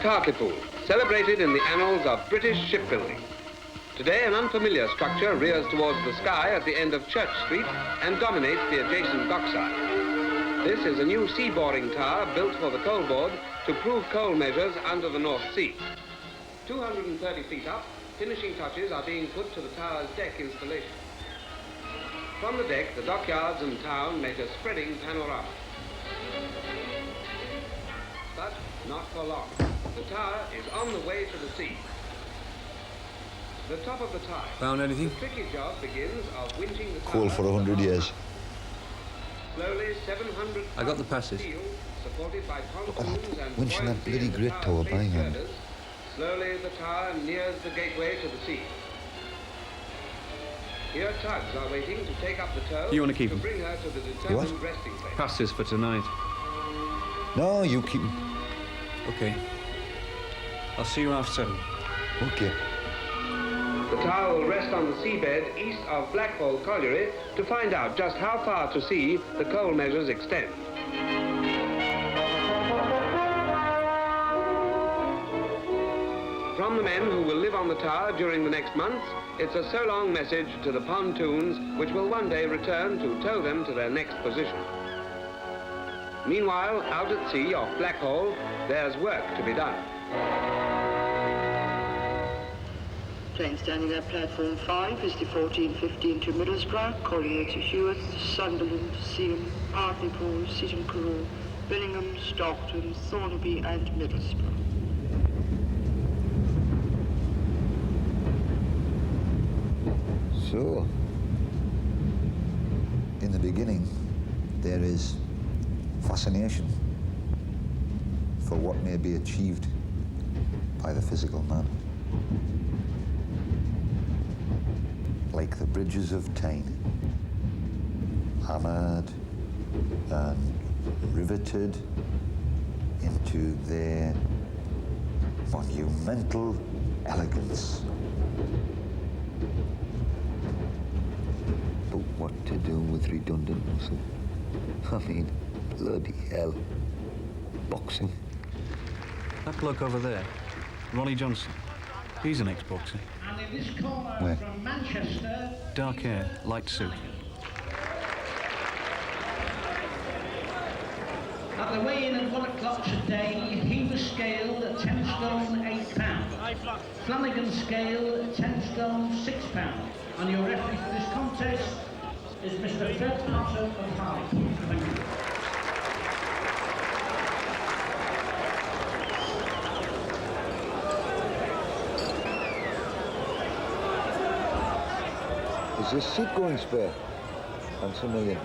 West Hartlepool, celebrated in the annals of British shipbuilding. Today, an unfamiliar structure rears towards the sky at the end of Church Street and dominates the adjacent dockside. This is a new sea-boring tower built for the coal board to prove coal measures under the North Sea. 230 feet up, finishing touches are being put to the tower's deck installation. From the deck, the dockyards and town make a spreading panorama. But not for long. The tower is on the way to the sea. The top of the tower. Found anything? The tricky job begins of winching the tower. Cool for 100 years. Slowly, 700 I got the passes. Steel, supported by pontoons and winching that bloody great tower by hand. Slowly, the tower nears the gateway to the sea. Here, tugs are waiting to take up the tow. You want to keep them? Bring her to the determined resting place. Passes for tonight. No, you keep them. Okay. I'll see you after 7. Okay. The tower will rest on the seabed east of Blackhall Colliery to find out just how far to sea the coal measures extend. From the men who will live on the tower during the next months, it's a so-long message to the pontoons which will one day return to tow them to their next position. Meanwhile, out at sea off Blackhall, there's work to be done. Train standing at platform 5 is the 1415 to Middlesbrough, Collier to Hewitt, Sunderland, Seaham, Hartlepool, Seaton Carew, Billingham, Stockton, Thornaby and Middlesbrough. So, in the beginning, there is fascination for what may be achieved by the physical man. Like the bridges of Tyne, hammered and riveted into their monumental elegance. But what to do with redundant muscle? I mean, bloody hell. Boxing. That bloke over there, Ronnie Johnson, he's an ex-boxer. And in this corner Where? from Manchester... Dark hair, light suit. At the weigh-in at 1 o'clock today, he was scaled at 10 stone 8 pounds. Flanagan scaled 10 stone 6 pounds. And your referee for this contest is Mr. Fred Potter of Hartlepool. Thank you. Is this seat going spare? Thanks a million.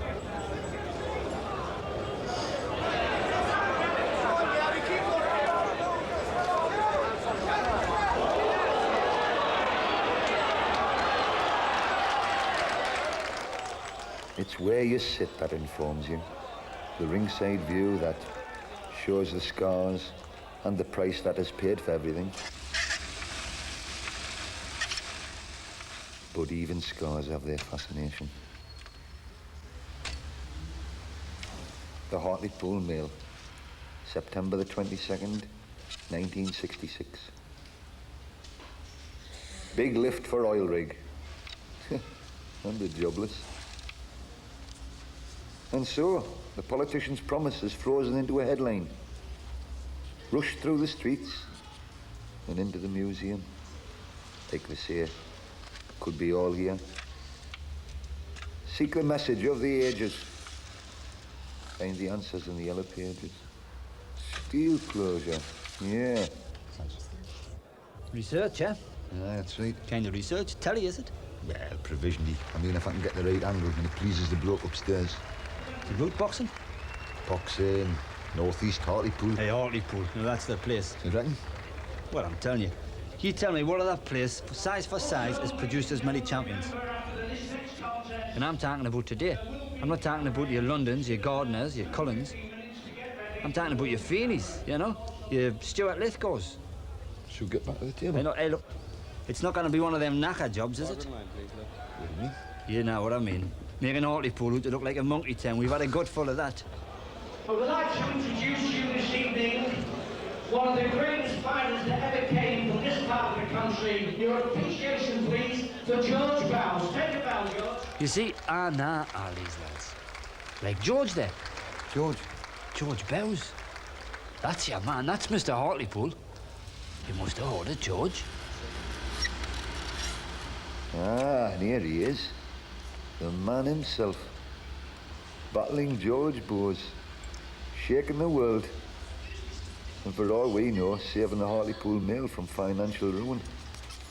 It's where you sit that informs you. The ringside view that shows the scars and the price that is paid for everything. But even scars have their fascination. The Hartlepool Mail, September the 22nd, 1966. Big lift for oil rig. And the jobless. And so, the politician's promise is frozen into a headline. Rushed through the streets and into the museum. Like they say, could be all here. Seek the message of the ages. Find the answers in the yellow pages. Steel closure, yeah. Research, eh? Yeah, that's right. Kind of research. Telly, is it? Well, provisionally. I mean, if I can get the right angle and it pleases the bloke upstairs. The root boxing? Boxing, northeast Hartlepool. Hey, Hartlepool. No, that's the place. You reckon? Well, I'm telling you. You tell me what other place, size for size, has produced as many champions. And I'm talking about today. I'm not talking about your Londons, your Gardners, your Cullens. I'm talking about your Feeneys, you know? Your Stuart Lithgows. Should we get back to the table? Hey, no, hey, look. It's not going to be one of them knacker jobs, is it? What do you mean? You know what I mean. Making Hartlepool out to look like a monkey town. We've had a gut full of that. I would like to introduce you this evening one of the greatest fighters that ever came from this part of the country. Your appreciation, please, for George Bows. Take a bow, George. You see, I know all these lads. Like George there. George? George Bows. That's your man. That's Mr. Hartlepool. You must have heard of George. Ah, and here he is. The man himself. Battling George Bows. Shaking the world. And for all we know, saving the Hartlepool mail from financial ruin.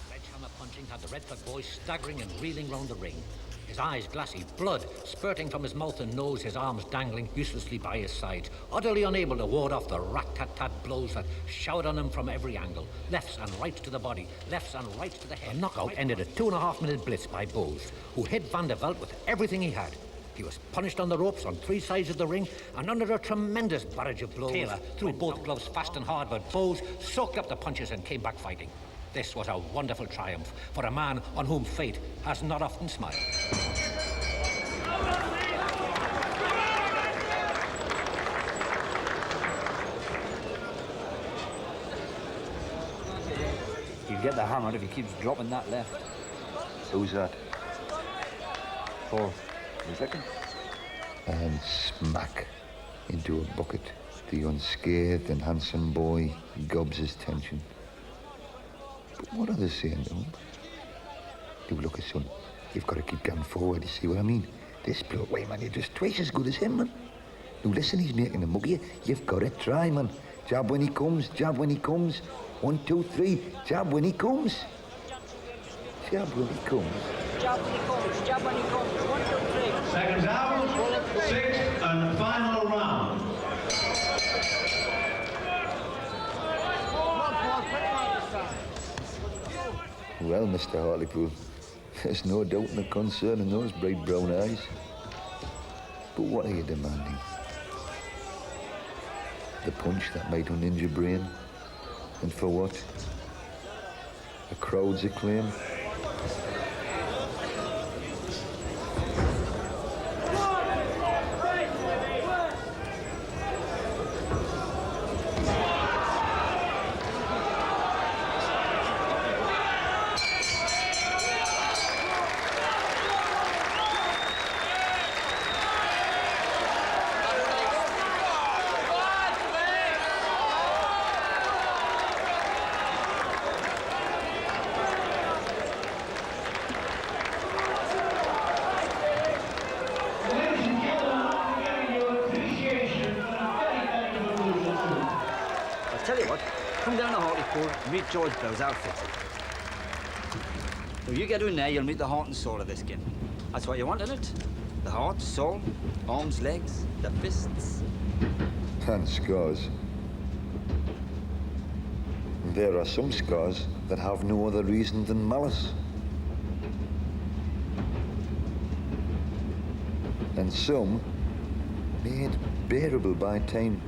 Sledgehammer punching had the Redford boy staggering and reeling round the ring. His eyes glassy, blood spurting from his mouth and nose, his arms dangling uselessly by his sides, utterly unable to ward off the rat-tat-tat blows that showered on him from every angle. Lefts and rights to the body, lefts and rights to the head. The knockout ended a 2.5-minute blitz by Bowes, who hit Van der Veld with everything he had. He was punished on the ropes on 3 sides of the ring and under a tremendous barrage of blows. Taylor threw both gloves fast and hard, but Bowes soaked up the punches and came back fighting. This was a wonderful triumph for a man on whom fate has not often smiled. He'll get the hammer if he keeps dropping that left. Who's that? Paul. You second? And smack into a bucket. The unscathed and handsome boy gobs his tension. But what are they saying to him? Do look, son. You've got to keep going forward, you see what I mean? This bloke, wait, man, you're just twice as good as him, man. Now, listen, he's making a mug of you. You've got to try, man. Jab when he comes, jab when he comes. 1, 2, 3, jab when he comes. Jab when he comes. Jab when he comes, jab when he comes. 1, 2, 3. Seconds out, 6th and final round. Well, Mr. Hartlepool, there's no doubt and a concern in those bright brown eyes. But what are you demanding? The punch that might unhinge your brain? And for what? A crowd's acclaim? Meet George Bowes' outfit. If you get in there, you'll meet the heart and soul of this game. That's what you want, isn't it? The heart, soul, arms, legs, the fists. And scars. There are some scars that have no other reason than malice. And some, made bearable by time,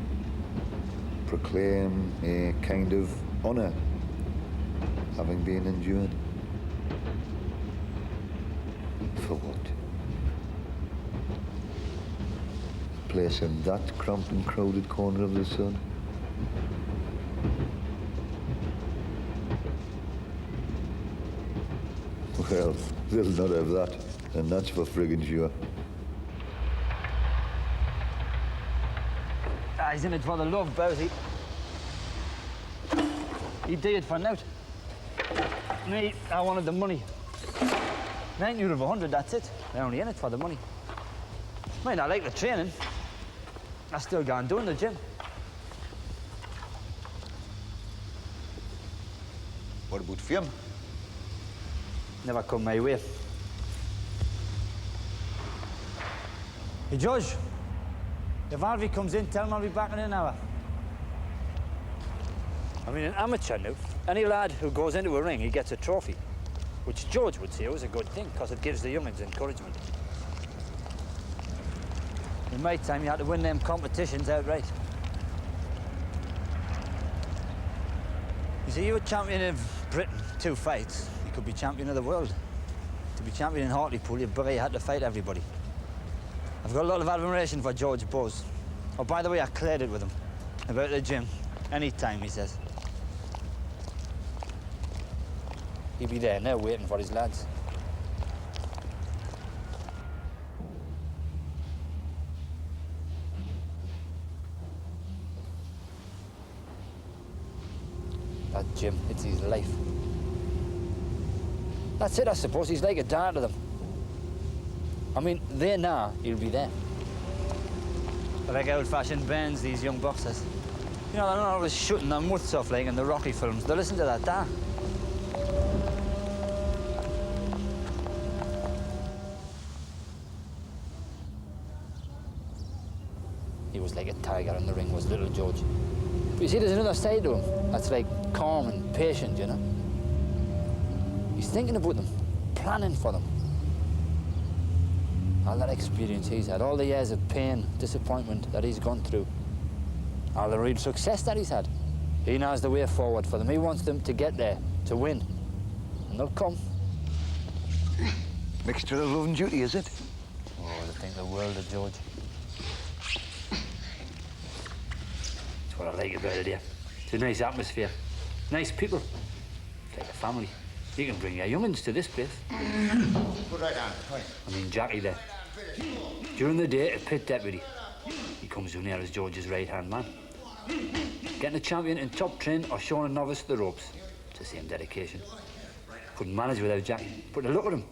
proclaim a kind of honour having been endured. For what? A place in that cramped and crowded corner of the sun? Well, they'll not have that, and that's for friggin' sure. He's in it for the love, Bowsy. He did it for nout. Me, I wanted the money. 9 out of 100, that's it. They're only in it for the money. Might not like the training. I still go on doing the gym. What about fame? Never come my way. Hey, George. If Harvey comes in, tell him I'll be back in an hour. I mean, an amateur now, any lad who goes into a ring, he gets a trophy. Which George would say was a good thing, because it gives the young'uns encouragement. In my time, you had to win them competitions outright. You see, you were champion of Britain, 2 fights. You could be champion of the world. To be champion in Hartlepool, you had to fight everybody. I've got a lot of admiration for George Bowes. Oh, by the way, I cleared it with him about the gym. Any time, he says. He'll be there now waiting for his lads. That Jim, it's his life. That's it, I suppose. He's like a dad to them. I mean, they're now, he'll be there. They're like old-fashioned bands, these young boxers. You know, they're not always shooting their mouths off like in the Rocky films. They listen to that dad. He was like a tiger in the ring, was little George. But you see, there's another side to him that's like calm and patient, you know? He's thinking about them, planning for them. All that experience he's had, all the years of pain, disappointment that he's gone through, all the real success that he's had, he knows the way forward for them. He wants them to get there, to win. And they'll come. Mixture of love and duty, is it? Oh, I think the world of George. That's what I like about it here. It's a nice atmosphere, nice people. It's like a family. You can bring your young'uns to this place. Put right down. Right. I mean, Jackie there. During the day, a pit deputy. He comes down here as George's right-hand man. Getting a champion in top train or showing a novice the ropes. It's the same dedication. Couldn't manage without Jackie. But look at him.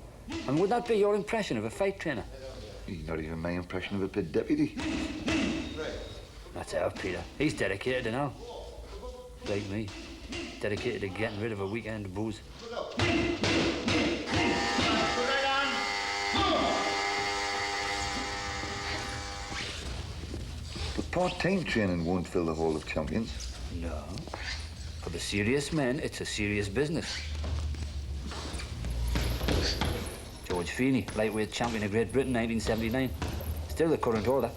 And would that be your impression of a fight trainer? He's not even my impression of a pit deputy. That's how, Peter. He's dedicated and all. Like me. Dedicated to getting rid of a weekend of booze. But part-time training won't fill the hall of champions. No. For the serious men, it's a serious business. George Feeney, lightweight champion of Great Britain, 1979. Still the current holder.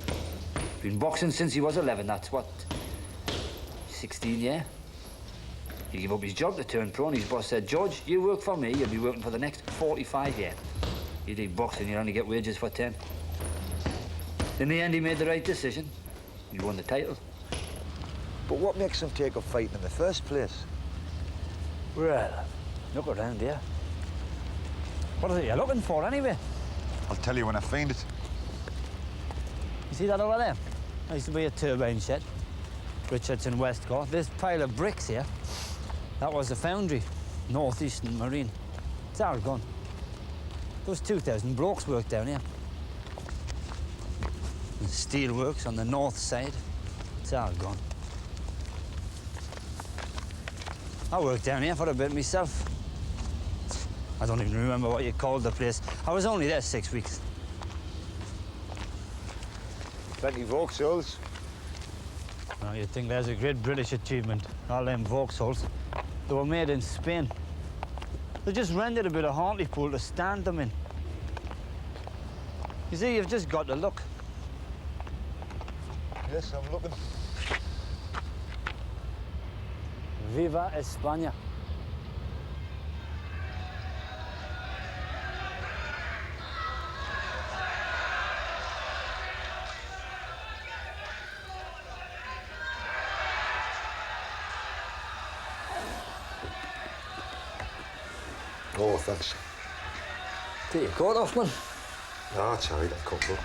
Been boxing since he was 11, that's what? 16 years? He gave up his job to turn pro, and his boss said, George, you work for me, you'll be working for the next 45 years. You do boxing, you only get wages for 10. In the end, he made the right decision. He won the title. But what makes him take up fighting in the first place? Well, look around here. What is it you're looking for, anyway? I'll tell you when I find it. You see that over there? There used to be a turbine shed. Richardson Westcourt. This pile of bricks here, that was the foundry, Northeastern Marine. It's all gone. There was 2,000 blokes worked down here. The steelworks on the north side, it's all gone. I worked down here for a bit myself. I don't even remember what you called the place. I was only there 6 weeks. Plenty of Vauxhalls. Now, you'd think there's a great British achievement. All them Vauxhalls. They were made in Spain. They just rented a bit of Hartlepool to stand them in. You see, you've just got to look. Yes, I'm looking. Viva España. Oh, thanks. Take your coat off, man. No, it's all right, I've cut up.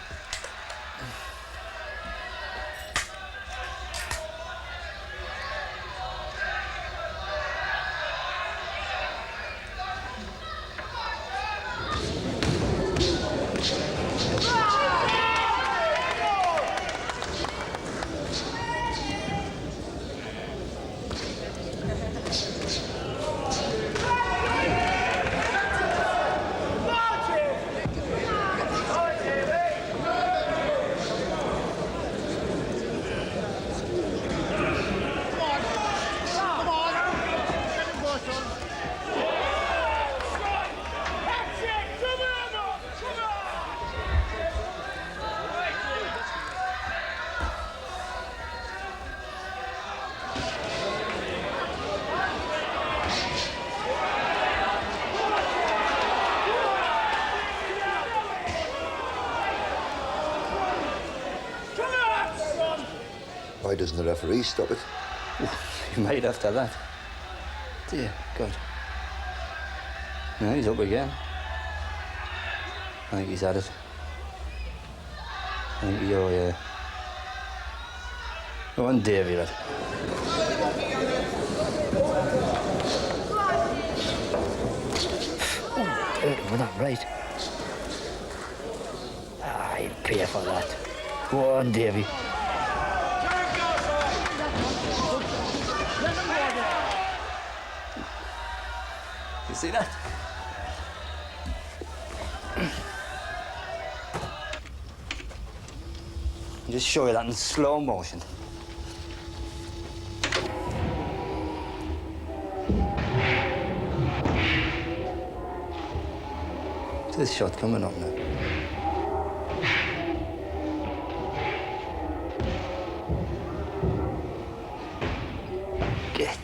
Why doesn't the referee stop it? He made after that. Dear God. No, he's up again. I think he's had it. I think oh yeah. Go on, Davy, lad. Was that right? I'll pay for that. Go on, Davy. You see that? Just show you that in slow motion. This shot coming up now. Get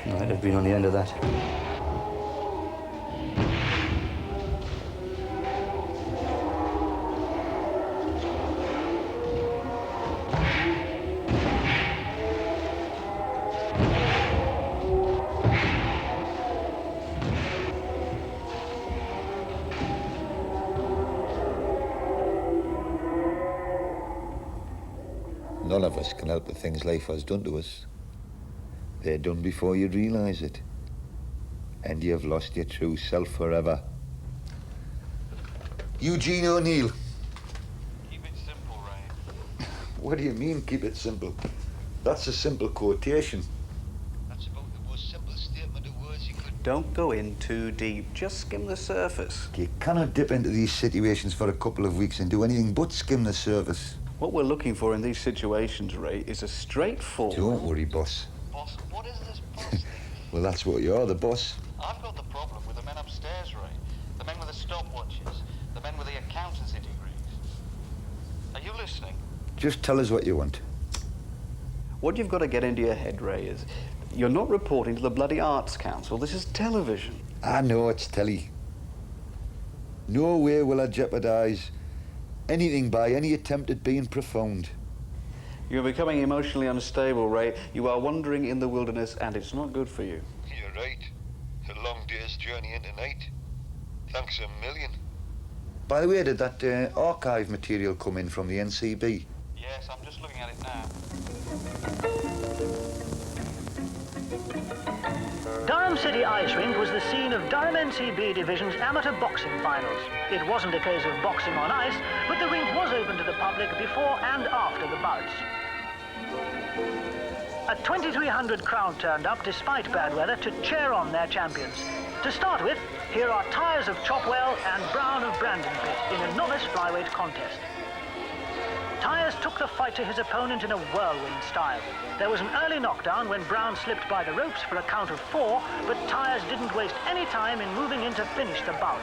in. Might have been on the end of that. None of us can help the things life has done to us. They're done before you realise it. And you've lost your true self forever. Eugene O'Neill. Keep it simple, Ray. What do you mean, keep it simple? That's a simple quotation. That's about the most simple statement of words you could... Don't go in too deep. Just skim the surface. You cannot dip into these situations for a couple of weeks and do anything but skim the surface. What we're looking for in these situations, Ray, is a straightforward... Don't worry, boss. Boss, what is this boss thing? Well, that's what you are, the boss. I've got the problem with the men upstairs, Ray. The men with the stopwatches. The men with the accountancy degrees. Are you listening? Just tell us what you want. What you've got to get into your head, Ray, is you're not reporting to the bloody Arts Council. This is television. I know it's telly. No way will I jeopardise anything by any attempt at being profound. You're becoming emotionally unstable, Ray. You are wandering in the wilderness, and it's not good for you. You're right. A long day's journey into night. Thanks a million. By the way, did that archive material come in from the NCB? Yes, I'm just looking at it now. Durham City Ice Rink was the scene of Durham NCB Division's amateur boxing finals. It wasn't a case of boxing on ice, but the rink was open to the public before and after the bouts. A 2,300 crowd turned up despite bad weather to cheer on their champions. To start with, here are Tyres of Chopwell and Brown of Brandon Pit in a novice flyweight contest. Tyres took the fight to his opponent in a whirlwind style. There was an early knockdown when Brown slipped by the ropes for a count of 4, but Tyres didn't waste any time in moving in to finish the bout.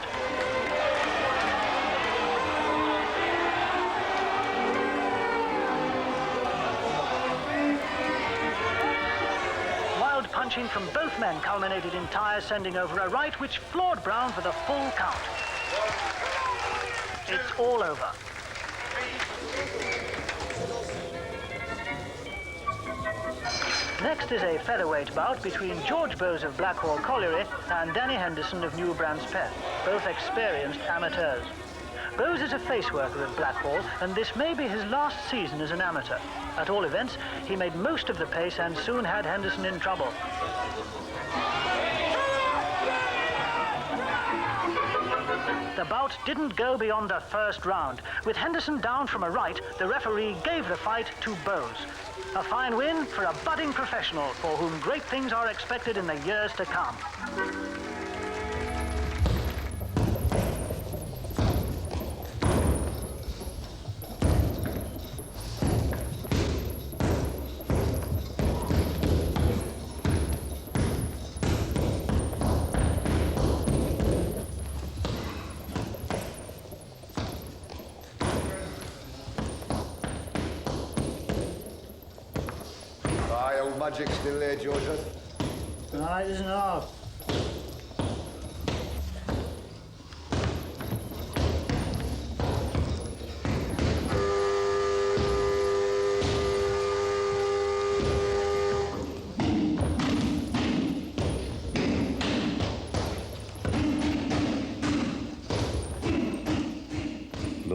Wild punching from both men culminated in Tyres sending over a right which floored Brown for the full count. It's all over. Next is a featherweight bout between George Bowes of Blackhall Colliery and Danny Henderson of New Brands Peth, both experienced amateurs. Bowes is a faceworker at Blackhall, and this may be his last season as an amateur. At all events, he made most of the pace and soon had Henderson in trouble. The bout didn't go beyond the first round. With Henderson down from a right, the referee gave the fight to Bowes. A fine win for a budding professional for whom great things are expected in the years to come. Magic's still there, Georgia. No, it isn't half.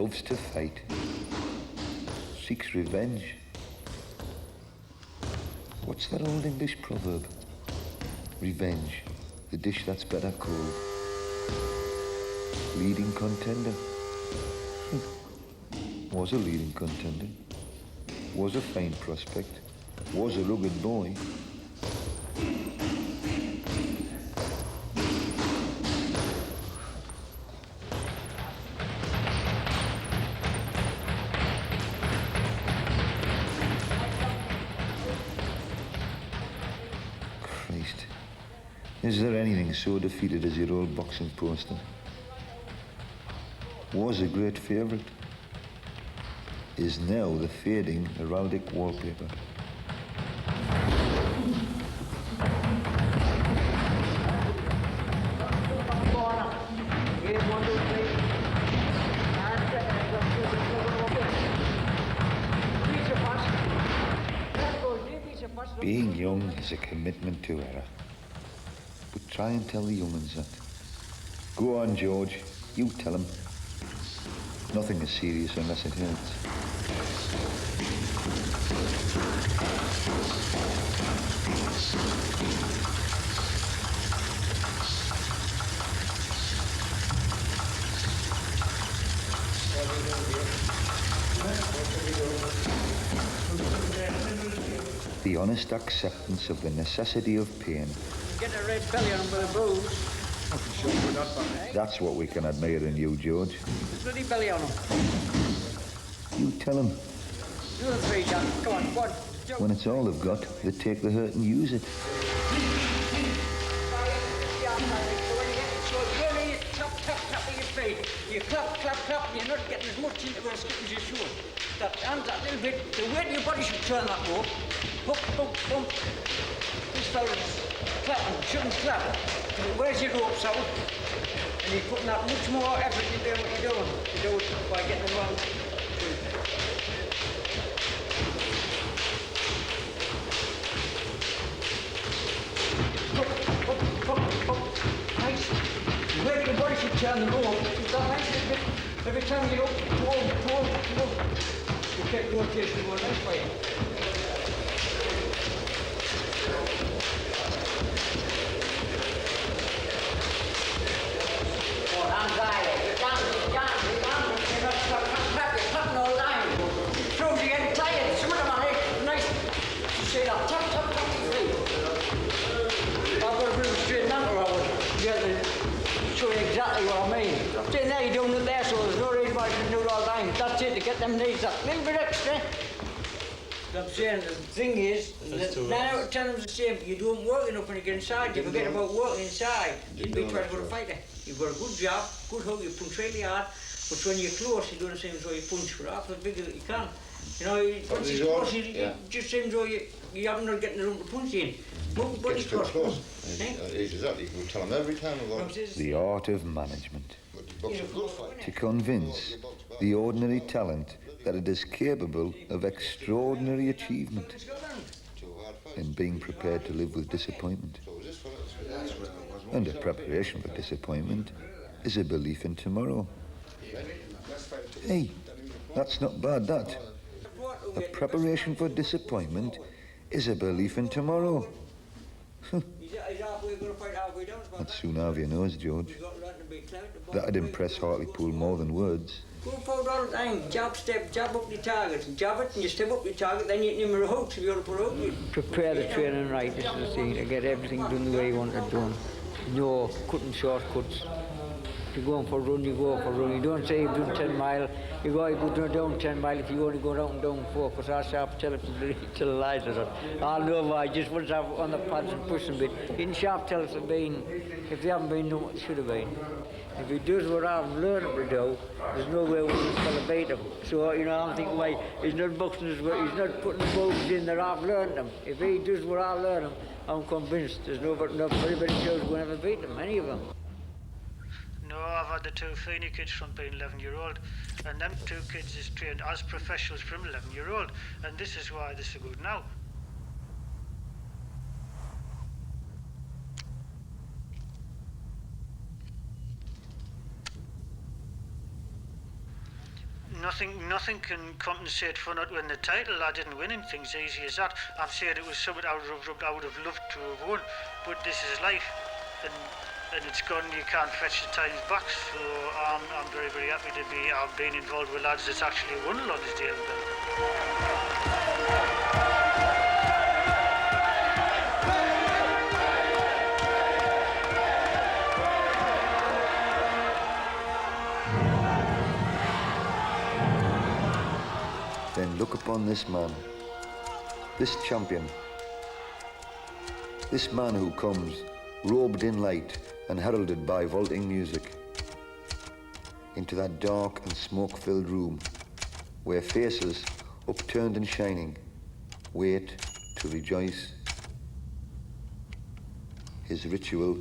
loves to fight, seeks revenge. What's that old English proverb? Revenge, the dish that's better cold. Leading contender. Was a leading contender. Was a fine prospect. Was a rugged boy. Christ. Is there anything so defeated as your old boxing poster? Was a great favourite. Is now the fading heraldic wallpaper. Being young is a commitment to error. But try and tell the young ones that. Go on, George. You tell them. Nothing is serious unless it hurts. The honest acceptance of the necessity of pain. Get a red belly on with a booze. That's what we can admire in you, George. Bloody belly on him. You tell them. You the three, Jack. Come on, one. When it's all they've got, they take the hurt and use it. You clap, and you're not getting as much into the skip as you should. That hand, that little bit, the weight of your body should turn that rope. Bump, bump, bump. This fella's clapping, shouldn't clap. Where's your ropes out? And you're putting that much more effort into what you're doing. You do it by getting them round. Nice. The weight of your body should turn the rope. That nice little bit. Every time you look, pull. You keep rotation going nice for you. Exactly what I mean. See, now you're doing it there, so there's no reason why you should do it all the time. That's it, to get them knees that little bit extra. I'm saying, the thing is, 9 out of 10 of them the same. You don't work enough when you get inside. You forget about working inside. You'd be trying to go to fighter. You've got a good job, good hook, you punch really hard, but when you're close, you do the same as though you punch for half as big as you can. You know, once you're close, it just seems as though you haven't not getting the room to punch in. Gets too close. Exactly. You tell them every time about the art of management. To convince the ordinary talent that it is capable of extraordinary achievement and being prepared to live with disappointment. And a preparation for disappointment is a belief in tomorrow. Hey, that's not bad, that. A preparation for disappointment is a belief in tomorrow. I'd soon have your nose, George. That'd impress Hartlepool more than words. Go forward all the time, jab, step, jab up your target, jab it and you step up your target, then you can hooks if you want to put a hook. Prepare the training right, this is the thing, to get everything done the way you want it done. No cutting shortcuts. If you're going for a run, you go for a run. You don't say you've done 10 mile, you go down 10 mile if you only go down and down 4, because our sharp tell the lies of it. I'll know why, just once have on the pads and push them a bit. In sharp tell us have been, if they haven't been done what they should have been. If he does what I've learned to do, there's no way we can still beat him. So, you know, I'm thinking, why, he's not boxing his way, he's not putting the moves in that I've learned them. If he does what I learned him, I'm convinced there's nobody shows going to ever beat him, any of them. No, I've had the 2 Feeney kids from being 11-year-old, and them 2 kids is trained as professionals from 11-year-old, and this is why they're so good now. Nothing can compensate for not winning the title. I didn't win anything, as easy as that. I'm saying it was something I would have loved to have won, but this is life, and it's gone. You can't fetch the times back. So I'm very, very happy to be. I've been involved with lads that's actually won Lonsdale belt. Then look upon this man, this champion, this man who comes robed in light and heralded by vaulting music into that dark and smoke-filled room where faces upturned and shining wait to rejoice his ritual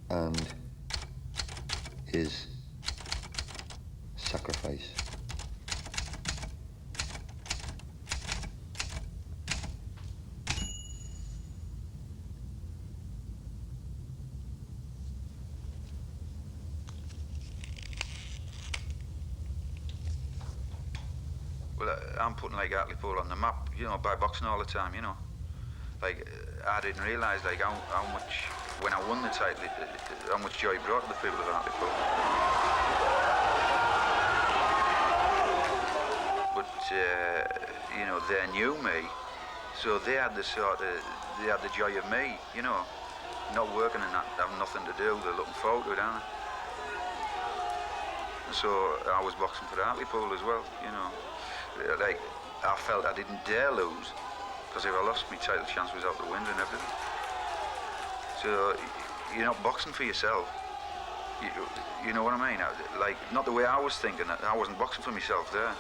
and his sacrifice. Well, I'm putting like Hartlepool on the map, you know, by boxing all the time, you know. Like, I didn't realise like how much, when I won the title, how much joy it brought to the people of Hartlepool. But, you know, they knew me, so they had the joy of me, you know. Not working and having nothing to do, they're looking forward to it, aren't they? So I was boxing for Hartlepool as well, you know. Like, I felt I didn't dare lose, because if I lost, my title chance was out the window and everything. So you're not boxing for yourself. You know what I mean? Like, not the way I was thinking. I wasn't boxing for myself there.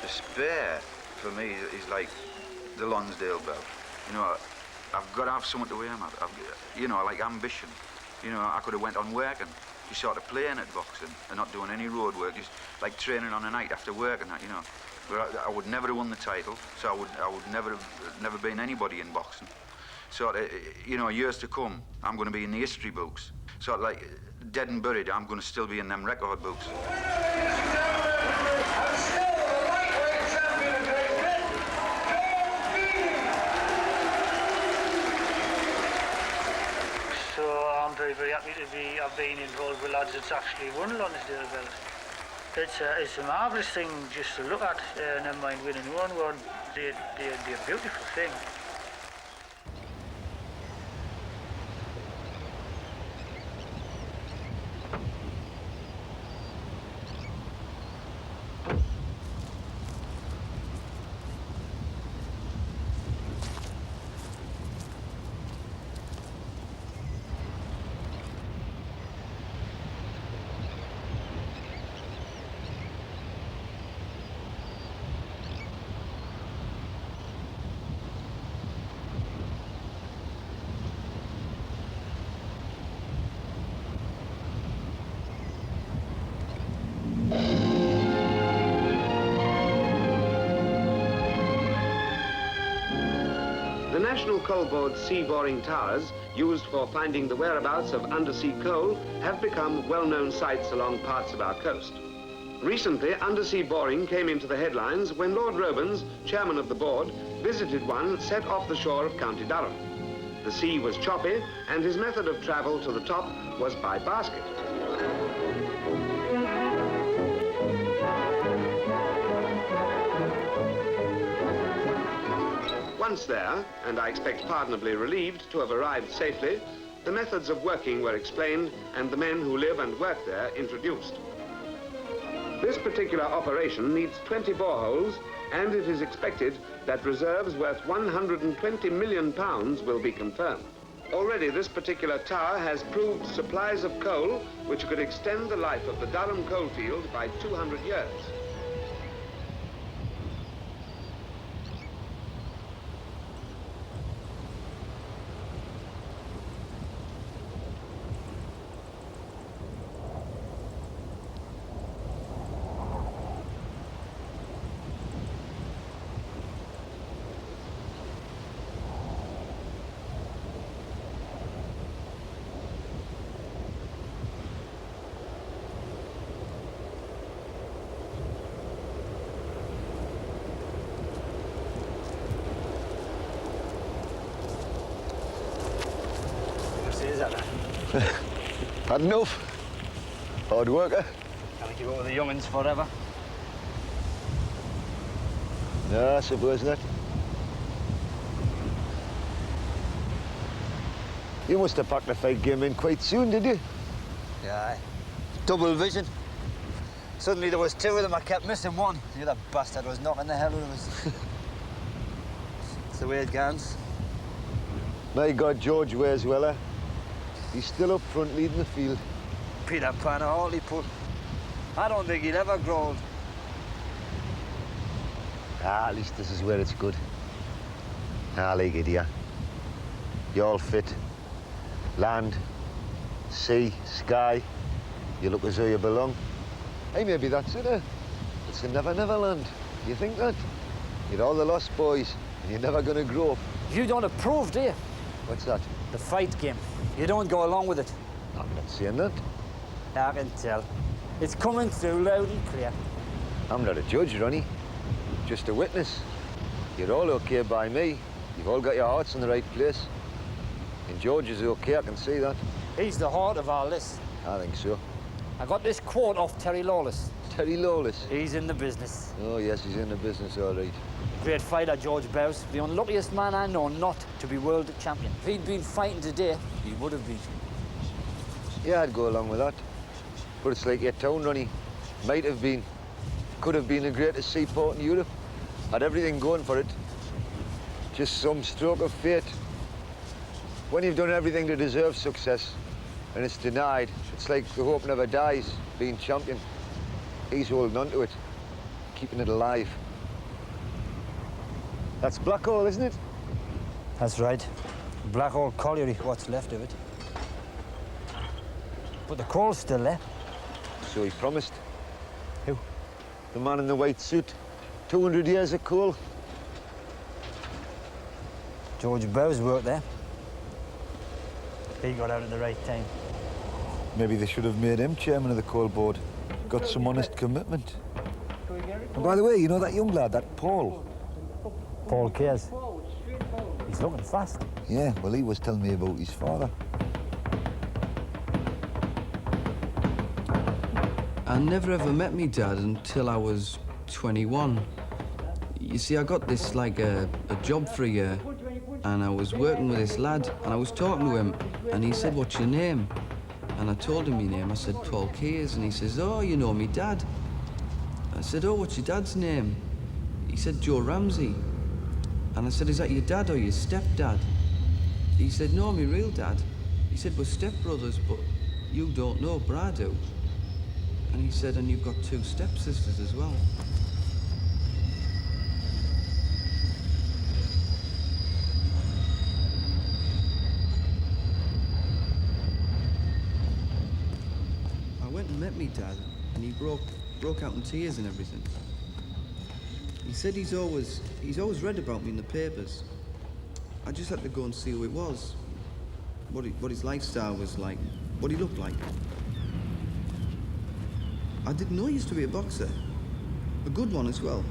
Despair, for me, is like the Lonsdale belt. You know, I've got to have something to aim at. You know, like ambition. You know, I could have went on working, just sort of playing at boxing and not doing any road work, just like training on a night after work and that, you know. But I would never have won the title, so I would never have been anybody in boxing. So, you know, years to come, I'm going to be in the history books. So, like, dead and buried, I'm going to still be in them record books. I'm very, very happy to be. I've been involved with lads that's actually won Lonsdale belt. It's a marvellous thing just to look at, never mind winning one. They're a beautiful thing. The National Coal Board's sea-boring towers, used for finding the whereabouts of undersea coal, have become well-known sites along parts of our coast. Recently, undersea boring came into the headlines when Lord Roben's, chairman of the board, visited one set off the shore of County Durham. The sea was choppy, and his method of travel to the top was by basket. Once there, and I expect pardonably relieved to have arrived safely, the methods of working were explained and the men who live and work there introduced. This particular operation needs 20 boreholes, and it is expected that reserves worth £120 million will be confirmed. Already this particular tower has proved supplies of coal which could extend the life of the Durham coalfield by 200 years. Had enough. Hard worker. Can't keep up with the young'uns forever. No, I suppose not. You must have packed the fight game in quite soon, did you? Yeah, double vision. Suddenly there was two of them, I kept missing one. The other bastard was knocking the hell out of us. It's the way it goes. My God, George wears well, eh? He's still up front leading the field. Peter Pan of Hartlepool. I don't think he'd ever grow old. Ah, at least this is where it's good. I like it here. You're all fit. Land, sea, sky. You look as though you belong. Hey, maybe that's it, eh? It's a never-never land. You think that? You're all the lost boys, and you're never gonna grow up. You don't approve, do you? What's that? The fight game. You don't go along with it. I'm not saying that. I can tell. It's coming through loud and clear. I'm not a judge, Ronnie. Just a witness. You're all okay by me. You've all got your hearts in the right place. And George is okay, I can see that. He's the heart of our list. I think so. I got this quote off Terry Lawless. Terry Lawless? He's in the business. Oh, yes, he's in the business, all right. Great fighter, George Bowes. The unluckiest man I know not to be world champion. If he'd been fighting today, he would have been. Yeah, I'd go along with that. But it's like your town, Ronnie. Might have been. Could have been the greatest seaport in Europe. Had everything going for it. Just some stroke of fate. When you've done everything to deserve success, and it's denied, it's like the hope never dies, being champion. He's holding on to it, keeping it alive. That's Blackhall, isn't it? That's right. Blackhall Colliery, what's left of it. But the coal's still there. So he promised. Who? The man in the white suit. 200 years of coal. George Bowes worked there. He got out at the right time. Maybe they should have made him chairman of the coal board. Got some honest commitment. And by the way, you know that young lad, that Paul? Paul cares. He's looking fast. Yeah, well, he was telling me about his father. I never ever met me dad until I was 21. You see, I got this, like, a job for a year, and I was working with this lad, and I was talking to him, and he said, "What's your name?" And I told him my name. I said, "Paul Kears," and he says, "Oh, you know me dad." I said, "Oh, what's your dad's name?" He said, "Joe Ramsey." And I said, "Is that your dad or your stepdad?" He said, "No, my real dad." He said, "We're stepbrothers, but you don't know, but I do." And he said, "And you've got two stepsisters as well." I went and met me dad, and he broke out in tears and everything. He said he's always read about me in the papers. I just had to go and see who it was, what his lifestyle was like, what he looked like. I didn't know he used to be a boxer. A good one as well.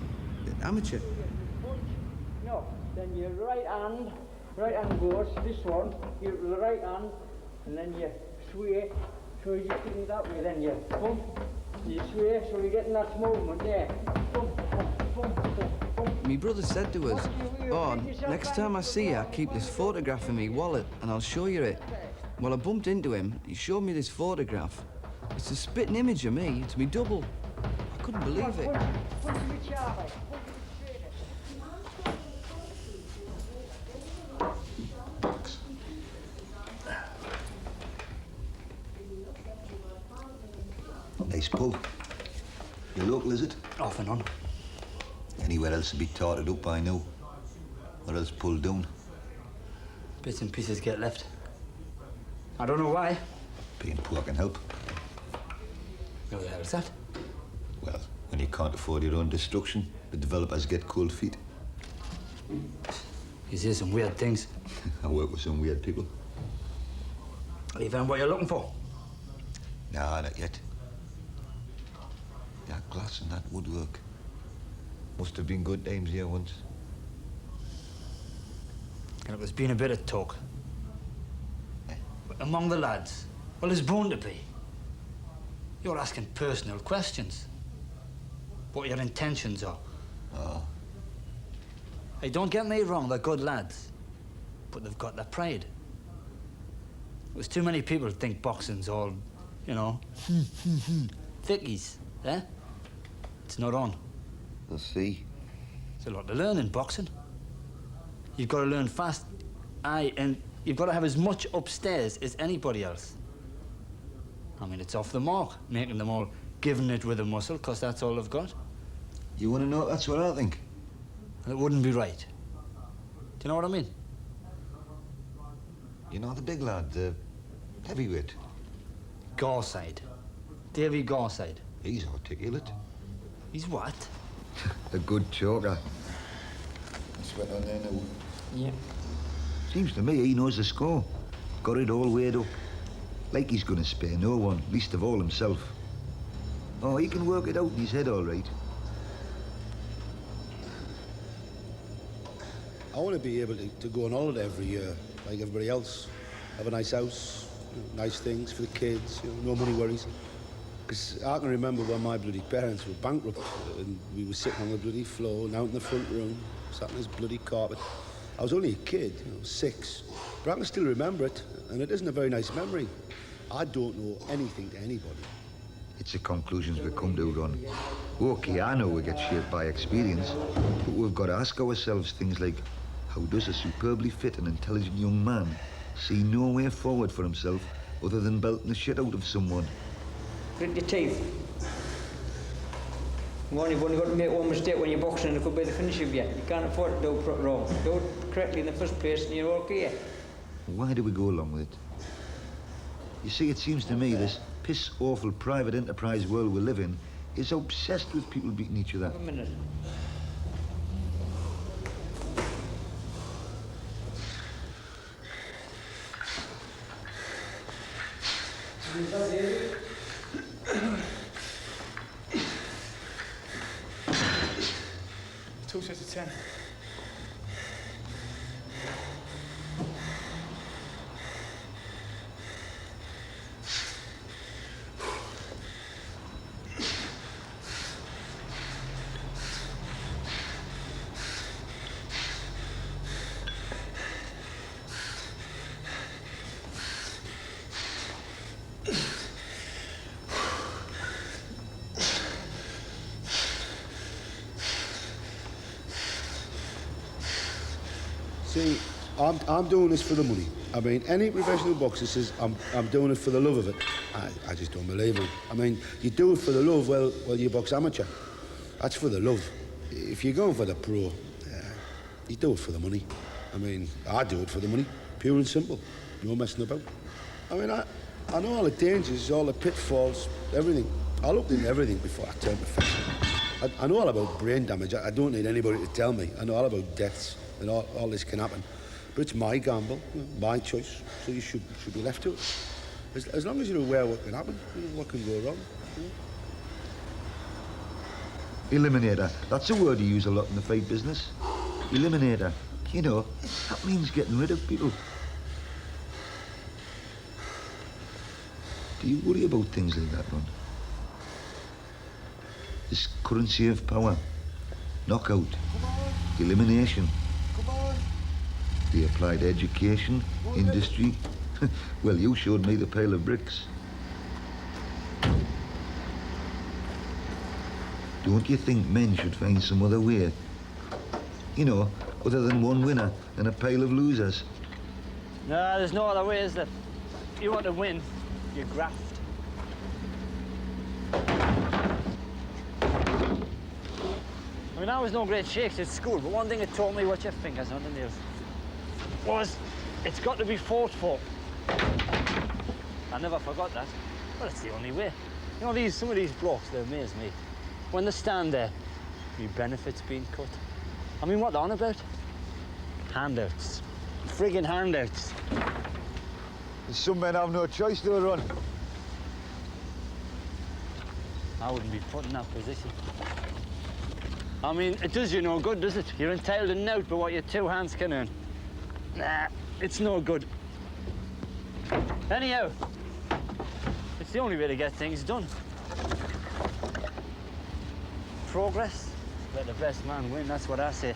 Amateur. No, then your right hand goes, this one, your right hand, and then you sway, so you're getting that way, then you bump, you sway, so you're getting that movement there. Bump, bump, bump, bump, bump. My brother said to us, "Oh, next time I see you, I keep this photograph in my wallet and I'll show you it." Well, I bumped into him, he showed me this photograph. It's a spitting image of me, it's me double. I couldn't believe it. Nice pull. Your local, is it? Off and on. Anywhere else to be tarted up by now? Or else pulled down? Bits and pieces get left. I don't know why. Being poor can help. Who the hell's that? Well, when you can't afford your own destruction, the developers get cold feet. You say some weird things. I work with some weird people. Have you found what you're looking for? Nah, not yet. That glass and that woodwork. Must have been good times here once. And there's been a bit of talk. But among the lads, well, there's bound to be. You're asking personal questions. What your intentions are. Oh. Hey, don't get me wrong, they're good lads. But they've got their pride. There's too many people who think boxing's all, you know, thickies, eh? It's not on. We'll see. There's a lot to learn in boxing. You've got to learn fast. Aye, and you've got to have as much upstairs as anybody else. I mean, it's off the mark, making them all giving it with a muscle, because that's all they've got. You want to know? That's what I think. And it wouldn't be right. Do you know what I mean? You know the big lad, the heavyweight? Garside. Davy Garside. He's articulate. He's what? A good choker. That's what on there now. Yeah. Seems to me he knows the score. Got it all weighed up. Like he's gonna spare no one, least of all himself. Oh, he can work it out in his head all right. I want to be able to go on holiday every year, like everybody else. Have a nice house, nice things for the kids, no money worries. Because I can remember when my bloody parents were bankrupt and we were sitting on the bloody floor and out in the front room, sat on this bloody carpet. I was only a kid, 6, but I can still remember it, and it isn't a very nice memory. I don't know anything to anybody. It's the conclusions we come to, Ron. Okay, I know we get shaped by experience, but we've got to ask ourselves things like, how does a superbly fit and intelligent young man see no way forward for himself other than belting the shit out of someone? Grit your teeth. You've only got to make one mistake when you're boxing and it could be the finish of you. You can't afford to do it wrong. Do it correctly in the first place and you're okay. Why do we go along with it? You see, it seems to me this piss-awful private enterprise world we live in is obsessed with people beating each other. Have a minute. Two sets of 10. See, I'm doing this for the money. I mean, any professional boxer says I'm doing it for the love of it. I just don't believe it. I mean, you do it for the love, well, you box amateur. That's for the love. If you're going for the pro, you do it for the money. I mean, I do it for the money, pure and simple. No messing about. I mean, I know all the dangers, all the pitfalls, everything. I looked into everything before I turned professional. I know all about brain damage. I don't need anybody to tell me. I know all about deaths. And all this can happen. But it's my gamble, my choice, so you should be left to it. As long as you're aware what can happen, what can go wrong. Eliminator. That's a word you use a lot in the fight business. Eliminator. You know, that means getting rid of people. Do you worry about things like that, Ron? This currency of power. Knockout. Elimination. The applied education, industry. Well, you showed me the pile of bricks. Don't you think men should find some other way? You know, other than one winner and a pile of losers? No, there's no other way, is there? If you want to win, you graft. I mean, I was no great shakes at school, but one thing it taught me, watch your fingers on the nails, was it's got to be fought for. I never forgot that. Well, it's the only way. You know, some of these blokes, they amaze me. When they stand there, your benefits being cut. I mean, what they're on about? Handouts. Friggin' handouts. Some men have no choice, though, Ron. I wouldn't be put in that position. I mean, it does you no good, does it? You're entitled to note but what your two hands can earn. Nah, it's no good. Anyhow, it's the only way to get things done. Progress, let the best man win, that's what I say.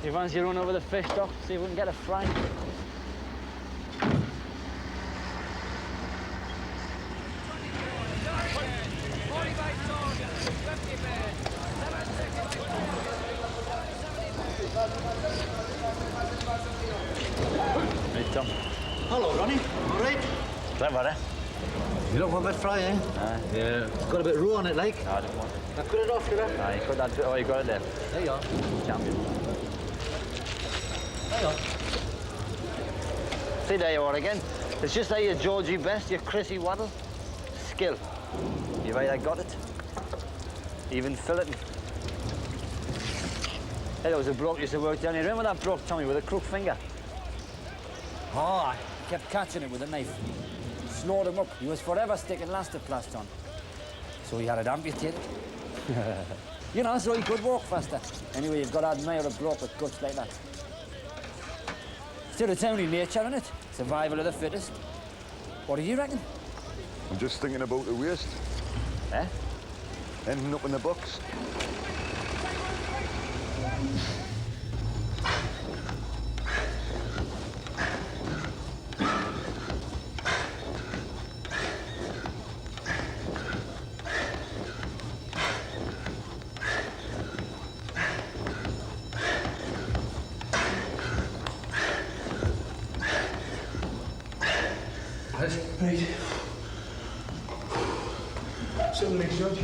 You fancy run over the fish dock, see if we can get a fry? Hey, Tom. Hello, Ronnie. All right? Clever, eh? You don't want that fry, eh? Yeah. It's got a bit raw on it, like. No, I didn't want it. I cut it off, did I? Ah, you cut that. Oh, you got it there. There you are. Champion. There you are. See, there you are again. It's just like your Georgie best, your Chrissy Waddle. Skill. You've either got it, even filleting. Hey, there was a bloke used to work down here. Remember that bloke, Tommy, with a crook finger? Oh, I kept catching it with a knife. Slowed him up. He was forever sticking elastoplast on. So he had it amputated. You know, so he could walk faster. Anyway, you've got to admire a bloke with guts like that. Still, it's only nature, isn't it? Survival of the fittest. What do you reckon? I'm just thinking about the waste. Eh? Ending up in the box. Right. Suddenly, George.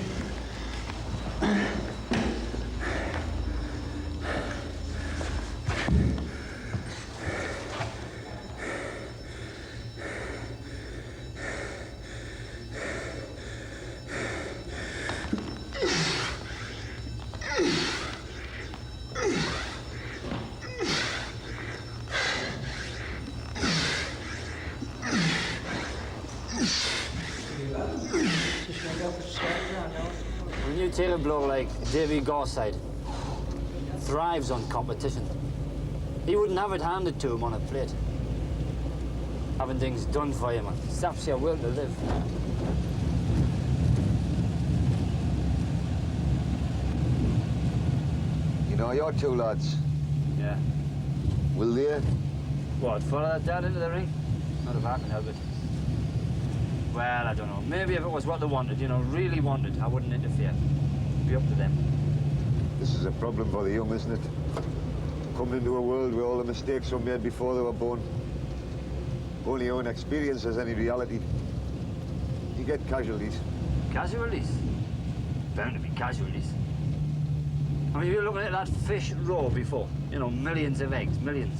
When you take a bloke like Davy Garside, thrives on competition. He wouldn't have it handed to him on a plate. Having things done for you, man, saps your will to live. You know, your two lads. Yeah. Will they? What, follow that dad into the ring? Not if I can help it. Well, I don't know. Maybe if it was what they wanted, you know, really wanted, I wouldn't interfere. It'd be up to them. This is a problem for the young, isn't it? Coming into a world where all the mistakes were made before they were born. Only your own experience has any reality. You get casualties. Casualties? Bound to be casualties. I mean, you're looking at that fish roe before. You know, millions of eggs, millions.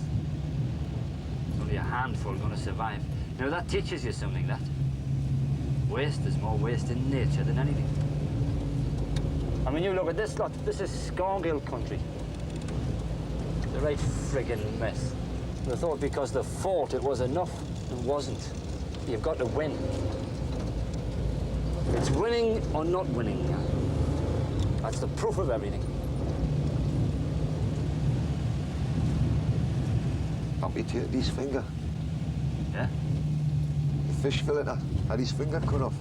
Only a handful going to survive. Now, that teaches you something, that. Waste, there's more waste in nature than anything. I mean, you look at this lot. This is Scargill country. The right friggin' mess. They thought because they fought it was enough. It wasn't. You've got to win. It's winning or not winning. That's the proof of everything. Amputated his finger. Yeah? The fish filleter had his finger cut off.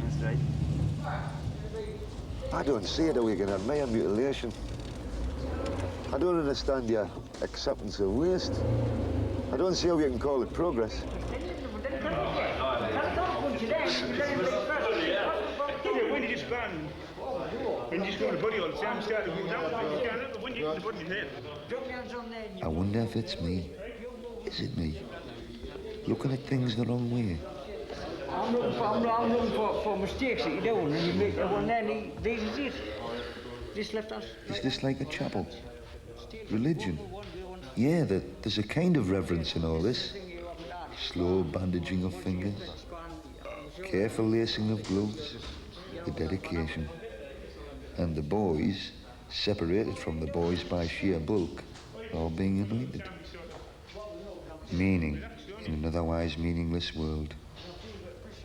That's right. I don't see it how you can admire mutilation. I don't understand your acceptance of waste. I don't see how you can call it progress. span. When you just go to the body all the time, start to go down. When you get the body there. I wonder if it's me. Is it me? Looking at things the wrong way. I'm looking for mistakes that you do, and you make one then, this is it. This left us. Is this like a chapel? Religion? Yeah, there's a kind of reverence in all this. Slow bandaging of fingers, careful lacing of gloves, the dedication. And the boys, separated from the boys by sheer bulk, are being anointed. Meaning in an otherwise meaningless world.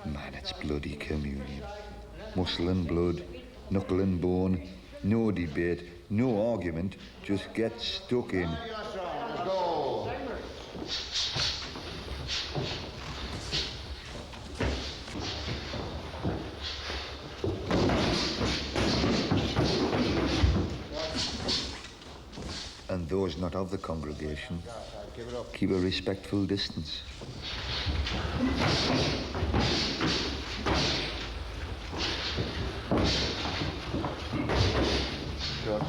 Man, it's bloody communion. Muscle and blood, knuckle and bone, no debate, no argument, just get stuck in. Let's go. And those not of the congregation keep a respectful distance. Shots.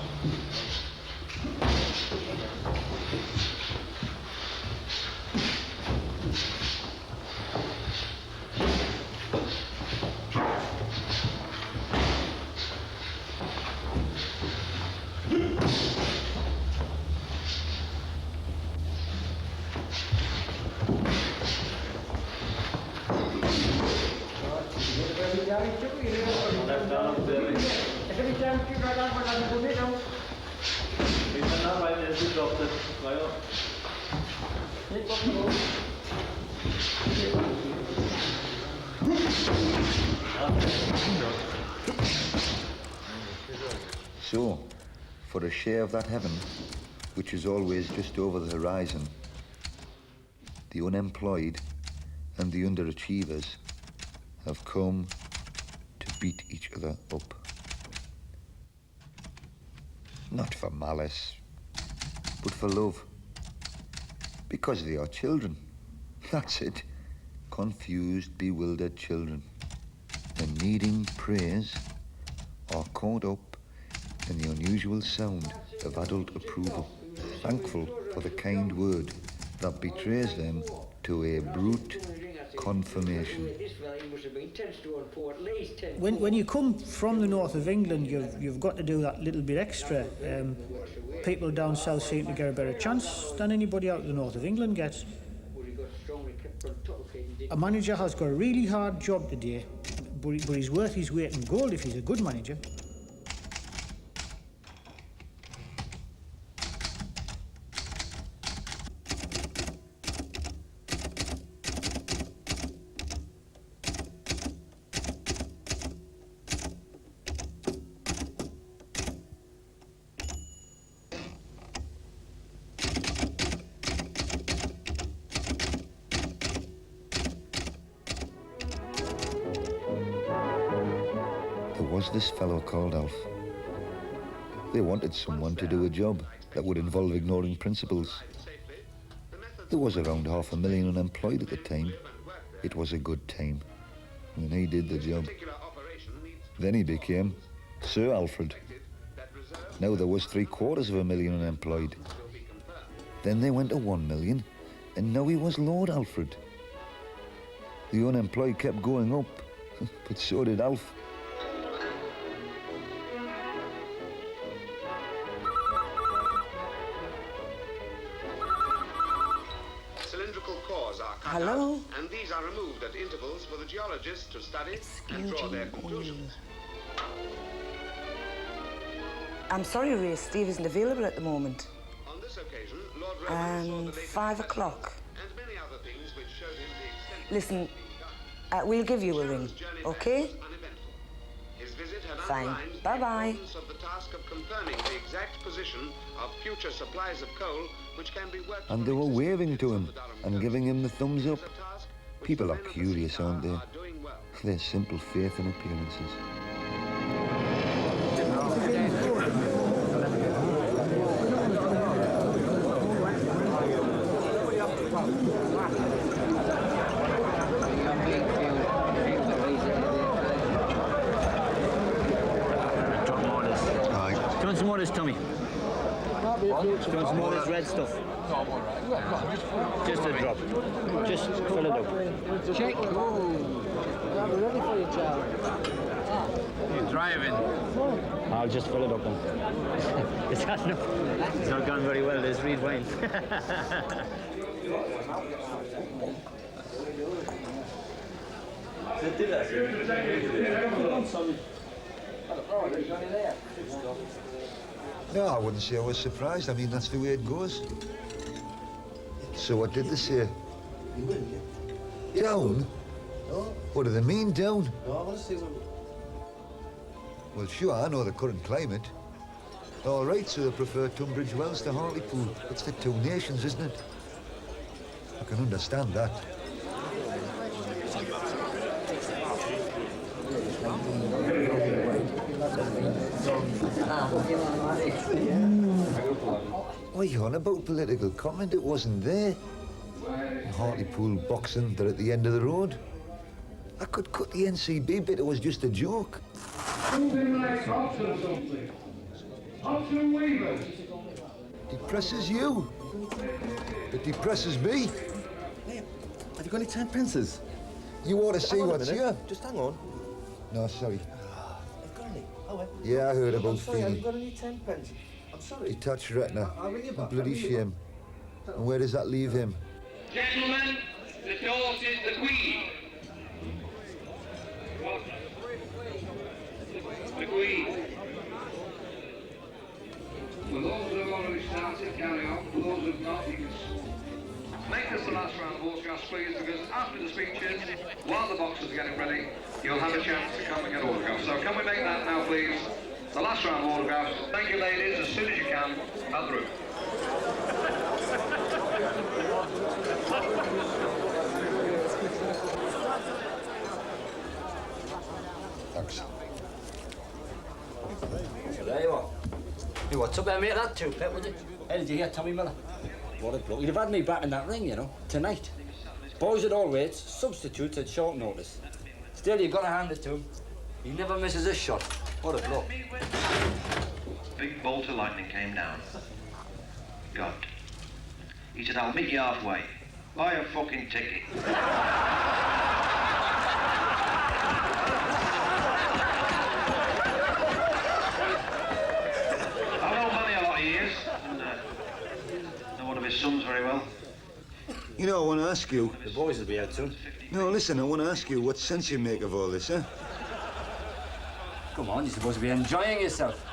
So, for a share of that heaven, which is always just over the horizon, the unemployed and the underachievers have come to beat each other up. Not for malice, but for love. Because they are children. That's it. Confused, bewildered children. And needing praise are caught up in the unusual sound of adult approval. Thankful for the kind word that betrays them to a brute confirmation. When you come from the north of England, you've got to do that little bit extra. People down south seem to get a better chance than anybody out of the north of England gets. A manager has got a really hard job today, but he's worth his weight in gold if he's a good manager. Was this fellow called Alf. They wanted someone to do a job that would involve ignoring principles. There was around 500,000 unemployed at the time. It was a good time, and he did the job. Then he became Sir Alfred. Now there was 750,000 unemployed. Then they went to 1 million, and now he was Lord Alfred. The unemployed kept going up, but so did Alf. Hello? And these are removed at intervals for the geologists to study and draw their conclusions. I'm sorry, Ray, Steve isn't available at the moment. On this occasion, Lord Roben saw the 5 o'clock. and many other things which showed him the extent. Listen, we'll give you a ring, okay? His visit had Fine. underlined Bye-bye. the importance of the task of confirming the exact position of future supplies of coal which can be worked And they were waving to him and giving him the thumbs up. People are curious, aren't they? Their simple faith in appearances. want some more of this, Tommy? Do you want some more of this red stuff? Just a drop. Just fill it up. Check. I'm ready for you, child. You're driving. I'll just fill it up then. Is that enough? It's not gone very well, this red wine. No, I wouldn't say I was surprised. I mean, that's the way it goes. So what did they say? Down? What do they mean, down? Well, sure, I know the current climate. All right, so they prefer Tunbridge Wells to Hartlepool. It's the two nations, isn't it? I can understand that. What are you on about political comment? It wasn't there. In Hartlepool boxing, they're at the end of the road. I could cut the NCB bit, it was just a joke. Option Weavers. Depresses you. It depresses me. Have you got any 10 pences? You ought to see what's here. Just hang on. No, sorry. I've got any. Oh, wait. Yeah, I heard about I'm sorry, have Feeney. you got any 10 pence? I'm sorry. Detached retina. I'll ring you A back. bloody shame. And where does that leave him? Gentlemen, the toast is the Queen. The Queen. For those who have already started, carry on. For those who have not, you can make this the last round of autographs, please, because after the speeches, while the boxers are getting ready, you'll have a chance to come and get autographs. So can we make that now, please? The last round of autographs. Thank you, ladies, as soon as you can, out the room. Thanks. There you are. Hey, what's up there, mate? That two-pet, was it? How did you hear Tommy Miller? What a bloke. You'd have had me back in that ring, you know, tonight. Boys at all weights, substitutes at short notice. Still, you've got to hand it to him. He never misses a shot. What a bloke. Big bolt of lightning came down. God. He said, I'll meet you halfway. Buy a fucking ticket. I've known Manny a lot of years, and know one of his sons very well. You know, I want to ask you... The boys will be out soon. No, listen, I want to ask you what sense you make of all this, huh? Come on, you're supposed to be enjoying yourself.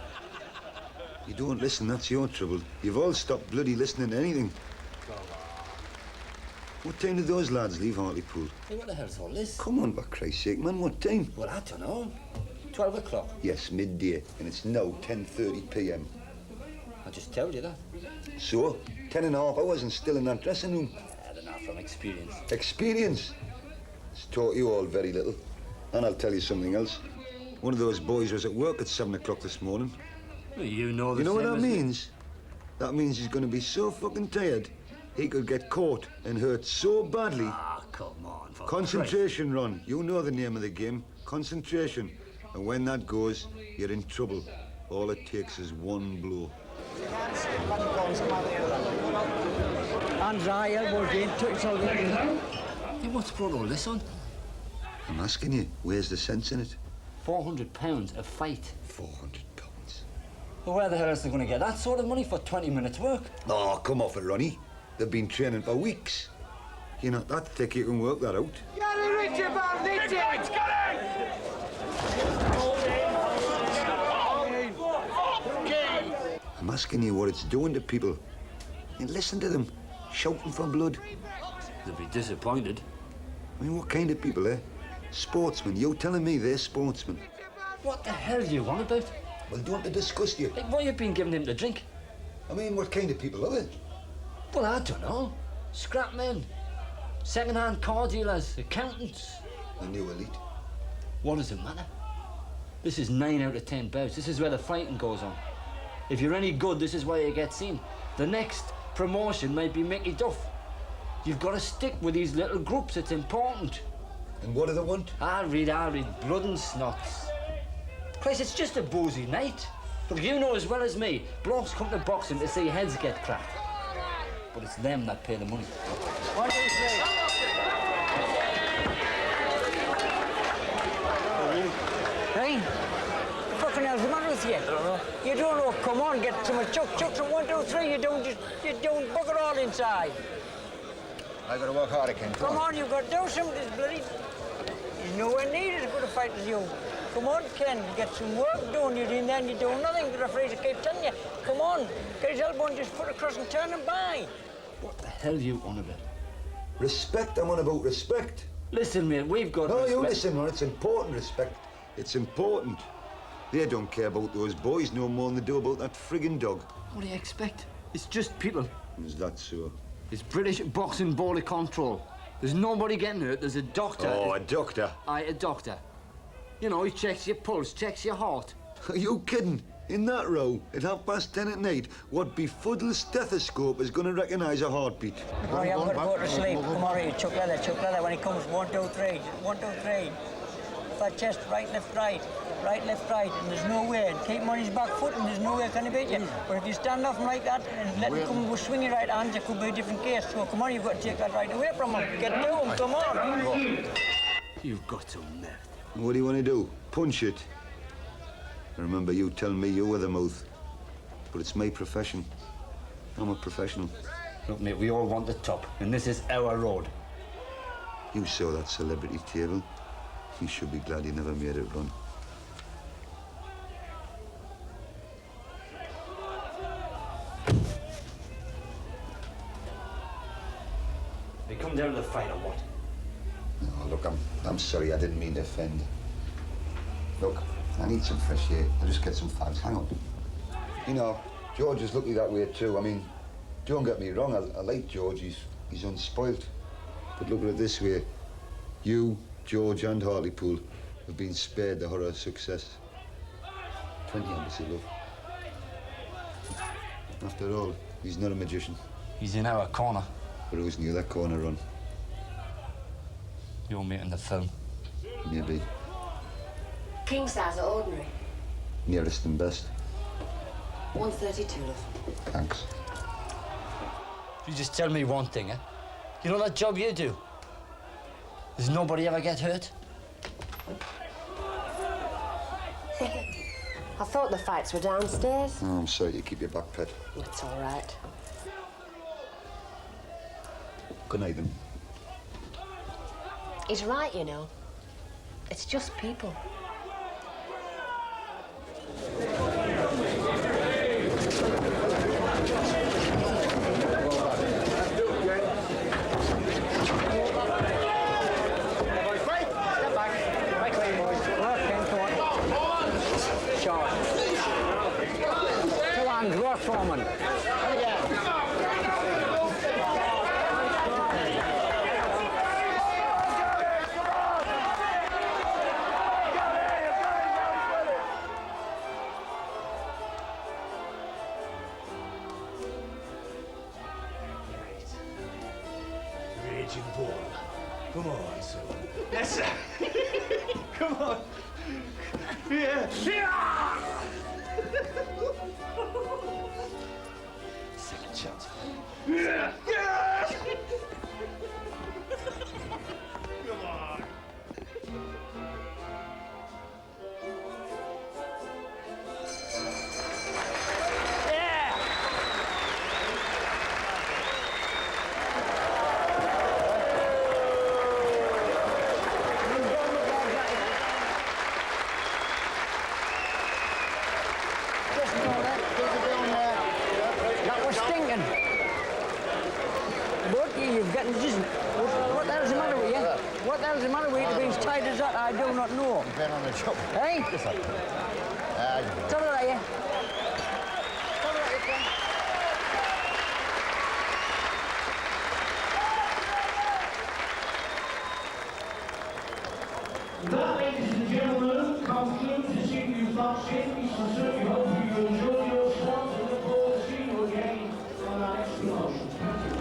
You don't listen, that's your trouble. You've all stopped bloody listening to anything. What time did those lads leave Hartlepool? Hey, what the hell's all this? Come on, for Christ's sake, man, what time? Well, I don't know. 12 o'clock. Yes, midday, and it's now 10:30 p.m. I just told you that. So, 10.5 hours and still in that dressing room. I don't know, from experience. Experience? It's taught you all very little. And I'll tell you something else. One of those boys was at work at 7 o'clock this morning. Well, you know the You know what same that as me. means? That means he's going to be so fucking tired, he could get caught and hurt so badly. Ah, come on. For Concentration, Ron. You know the name of the game. Concentration. And when that goes, you're in trouble. All it takes is one blow. And dry elbows in, touch all the Hey, what's brought all this on? I'm asking you, where's the sense in it? £400 a fight. £400. Well, where the hell else are they going to get that sort of money for 20 minutes work? Oh, come off it, Ronnie. They've been training for weeks. You're not that thick, you can work that out. I'm asking you what it's doing to people. And listen to them, shouting for blood. They'll be disappointed. I mean, what kind of people, eh? Sportsmen. You're telling me they're sportsmen. What the hell do you want about? Well, don't they disgust you? Like, what have you been giving him to drink? I mean, what kind of people are they? Well, I don't know. Scrap men, second-hand car dealers, accountants. The new elite. What does it matter? This is 9 out of 10 bouts. This is where the fighting goes on. If you're any good, this is where you get seen. The next promotion might be Mickey Duff. You've got to stick with these little groups. It's important. And what do they want? I'll read blood and snots. Christ, it's just a boozy night. Look, you know as well as me, blokes come to boxing to see heads get cracked. But it's them that pay the money. What do you say? Hey, what the fucking hell's the matter with you? I don't know. You don't know. Come on, get some chuck some 1, 2, 3. You don't bugger all inside. I gotta work hard again. Come on, you've got to do something. This bloody. He's nowhere near as good a fight as you. Come on, Ken, get some work done. You're in there and you're doing nothing. The referees keep telling you, come on, get his elbow and just put across and turn him by. What the hell are you on about? Respect, I'm on about respect. Listen, mate, we've got No, respect. you listen, man, it's important, respect. It's important. They don't care about those boys no more than they do about that friggin' dog. What do you expect? It's just people. Is that so? It's British boxing border control. There's nobody getting hurt. There's a doctor. Oh, a doctor? Aye, a doctor. You know, he checks your pulse, checks your heart. Are you kidding? In that row, at 10:30 at night, what befuddled stethoscope is going to recognise a heartbeat? Hurry up, go to sleep. Come on, you chuck leather. When he comes, 1, 2, 3. 1, 2, 3. Flat chest, right, left, right. Right, left, right. And there's no way. Keep him on his back foot and there's no way can he beat you. But if you stand off him like that and let him come with swinging right hands, it could be a different case. So come on, you've got to take that right away from him. Get to him, come on. You've got to melt. What do you want to do? Punch it? I remember you telling me you were the mouth. But it's my profession. I'm a professional. Look, mate, we all want the top, and this is our road. You saw that celebrity table. You should be glad you never made it run. They come down to the fight or what? Oh, look, I'm sorry, I didn't mean to offend. Look, I need some fresh air. I'll just get some fags. Hang on. You know, George is lucky that way too. I mean, don't get me wrong, I like George. He's unspoilt. But look at it this way. You, George and Hartlepool have been spared the horror of success. 20 embassy, love. After all, he's not a magician. He's in our corner. But who's in the other corner run? Your mate in the film. Maybe. King size or ordinary? Nearest and best. 132, love. Thanks. You just tell me one thing, eh? You know that job you do? Does nobody ever get hurt? I thought the fights were downstairs. Oh, I'm sorry you keep your back pet. It's all right. Good night, then. He's right, you know. It's just people. Foreman. Raging bull. Come on, son. Yes, sir. Come on. Yeah. Second chance. Yeah. Yeah. Come on. What the hell's the matter with you? Being as tight as that, I do not know. You've been on the job. Hey? Yes, sir. Tell her that, yeah? Tell her that, you can. That, ladies and gentlemen, concludes this evening's boxing. We sincerely hope you enjoy yourselves and look forward to seeing you again on our next promotion. Thank you.